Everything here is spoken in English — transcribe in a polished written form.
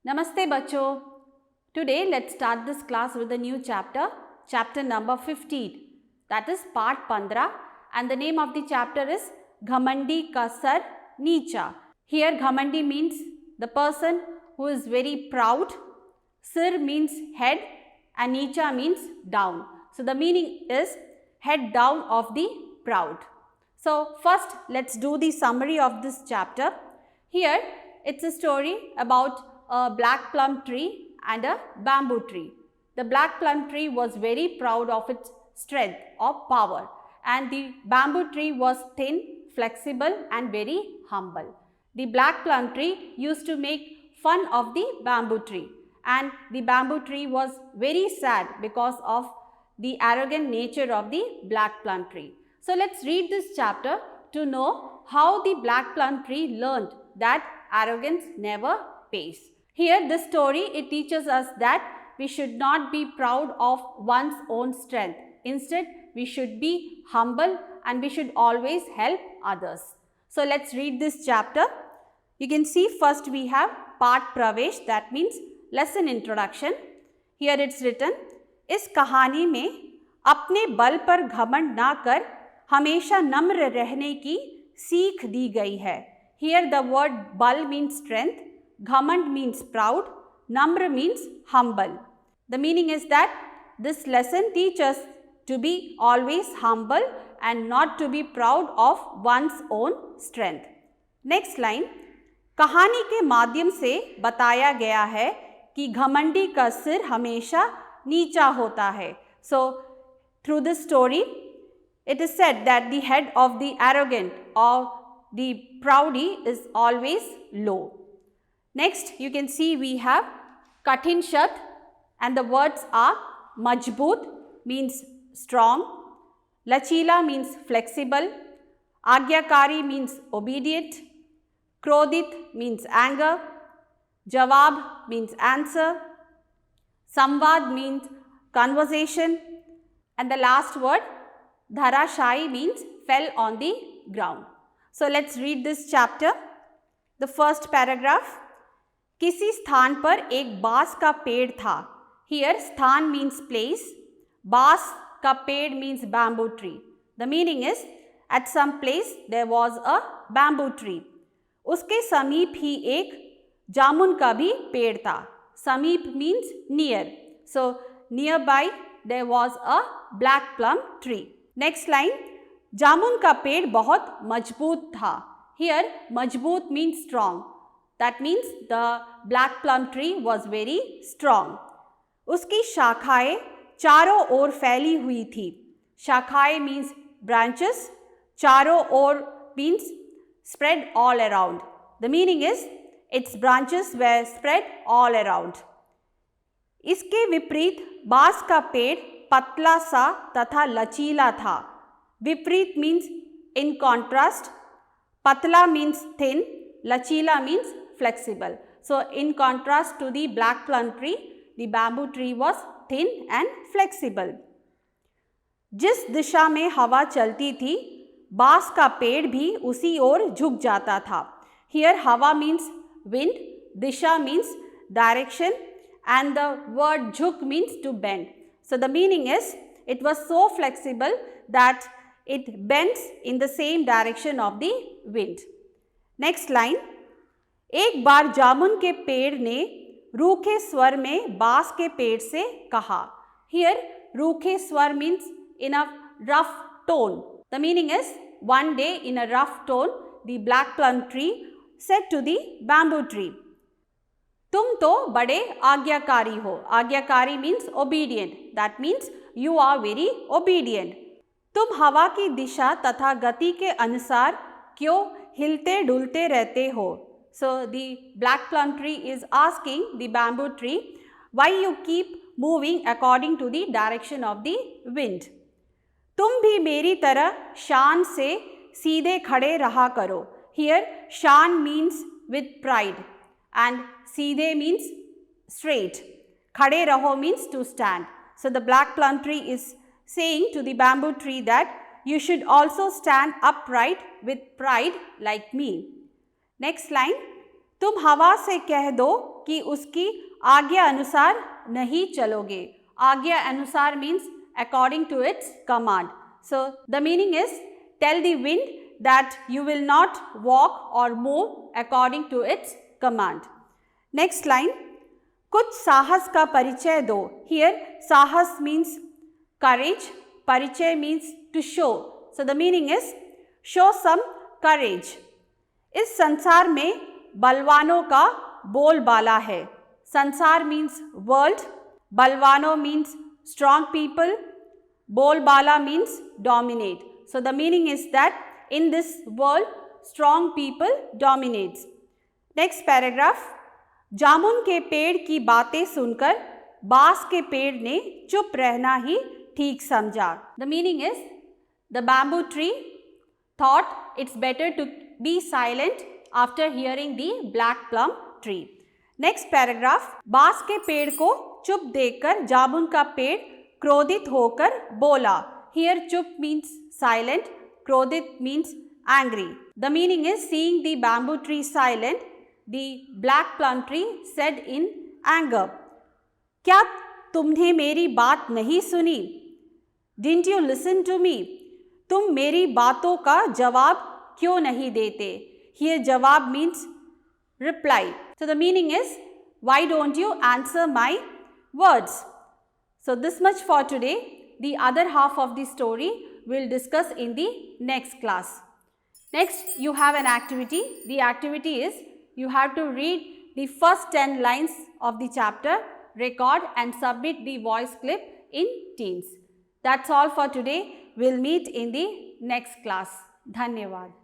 Namaste bachcho. Today let's start this class with a new chapter, chapter number 15. That is part 15 and the name of the chapter is Ghamandi ka sar Neecha. Here Ghamandi means the person who is very proud, Sir means head and Neecha means down. So the meaning is head down of the proud. So first let's do the summary of this chapter. Here it's a story about a black plum tree and a bamboo tree. The black plum tree was very proud of its strength or power, and the bamboo tree was thin, flexible and very humble. The black plum tree used to make fun of the bamboo tree, and the bamboo tree was very sad because of the arrogant nature of the black plum tree. So let's read this chapter to know how the black plum tree learned that arrogance never pays. Here this story, it teaches us that we should not be proud of one's own strength. Instead, we should be humble and we should always help others. So let's read this chapter. You can see first we have Part Pravesh, that means lesson introduction. Here it's written, इस कहानी में अपने बल पर घमंड ना कर हमेशा नम्र रहने की सीख दी गई है. Here the word bal means strength, Ghamand means proud, Namra means humble. The meaning is that this lesson teaches us to be always humble and not to be proud of one's own strength. Next line, कहानी के माध्यम से बताया गया है कि घमंडी का सिर हमेशा नीचा होता है. So, through this story, it is said that the head of the arrogant or the proudy is always low. Next, you can see we have Kathin Shat and the words are Majboot means strong, Lachila means flexible, Agyakari means obedient, Krodit means anger, Jawab means answer, Samvad means conversation, and the last word Dharashayi means fell on the ground. So let's read this chapter. The first paragraph. किसी स्थान पर एक बांस का पेड़ था. Here स्थान means place, बांस का पेड़ means bamboo tree. The meaning is at some place there was a bamboo tree. उसके समीप ही एक जामुन का भी पेड़ था. समीप means near. So nearby there was a black plum tree. Next line, जामुन का पेड़ बहुत मजबूत था. Here मजबूत means strong. That means the black plum tree was very strong. उसकी शाखाएं चारों ओर फैली हुई थी. शाखाएं means branches, चारों ओर means spread all around. The meaning is its branches were spread all around. इसके विपरीत बांस का पेड़ पतला सा तथा लचीला था. विपरीत means in contrast, patla means thin, lachila means flexible. So in contrast to the black plum tree, the bamboo tree was thin and flexible. जिस दिशा में हवा चलती थी, बांस का पेड़ भी उसी ओर झुक जाता था. Here हवा means wind, disha means direction, and the word झुक means to bend. So the meaning is it was so flexible that it bends in the same direction of the wind. Next line, एक बार जामुन के पेड़ ने रूखे स्वर में बांस के पेड़ से कहा. Here रूखे स्वर means in a rough tone. The meaning is one day in a rough tone the black plum tree said to the bamboo tree, तुम तो बड़े आज्ञाकारी हो. आज्ञाकारी means obedient. That means you are very obedient. तुम हवा की दिशा तथा गति के अनुसार क्यों हिलते डुलते रहते हो. So the black plum tree is asking the bamboo tree, why you keep moving according to the direction of the wind. तुम भी मेरी तरह शान से सीधे खड़े रहा करो. Here शान means with pride and सीधे means straight. खड़े रहो means to stand. So the black plum tree is saying to the bamboo tree that you should also stand upright with pride like me. Next line, तुम हवा से कह दो कि उसकी आज्ञा अनुसार नहीं चलोगे. आज्ञा अनुसार means according to its command. So the meaning is, tell the wind that you will not walk or move according to its command. Next line, कुछ साहस का परिचय दो. Here साहस means courage, परिचय means to show. So the meaning is, show some courage. इस संसार में बलवानों का बोलबाला है. संसार means world, balwano means strong people, bolbala means dominate. So the meaning is that in this world strong people dominates. Next paragraph, जामुन के पेड़ की बातें सुनकर बांस के पेड़ ने चुप रहना ही ठीक समझा. The meaning is, the bamboo tree thought it's better to be silent after hearing the black plum tree. Next paragraph, बांस के पेड़ को चुप देखकर जामुन का पेड़ क्रोधित होकर बोला. हियर चुप मीन्स साइलेंट, क्रोधित means angry. The meaning is, seeing the bamboo tree silent, the black plum tree said in anger, क्या तुमने मेरी बात नहीं सुनी? Didn't you listen to me? तुम मेरी बातों का जवाब क्यों नहीं देते? हियर जवाब means reply. So the meaning is, why don't you answer my words? So this much for today. The other half of the story we'll discuss in the next class. Next, you have an activity. The activity is, you have to read the first 10 lines of the chapter, record and submit the voice clip in Teams. That's all for today. We'll meet in the next class. Dhanyavad.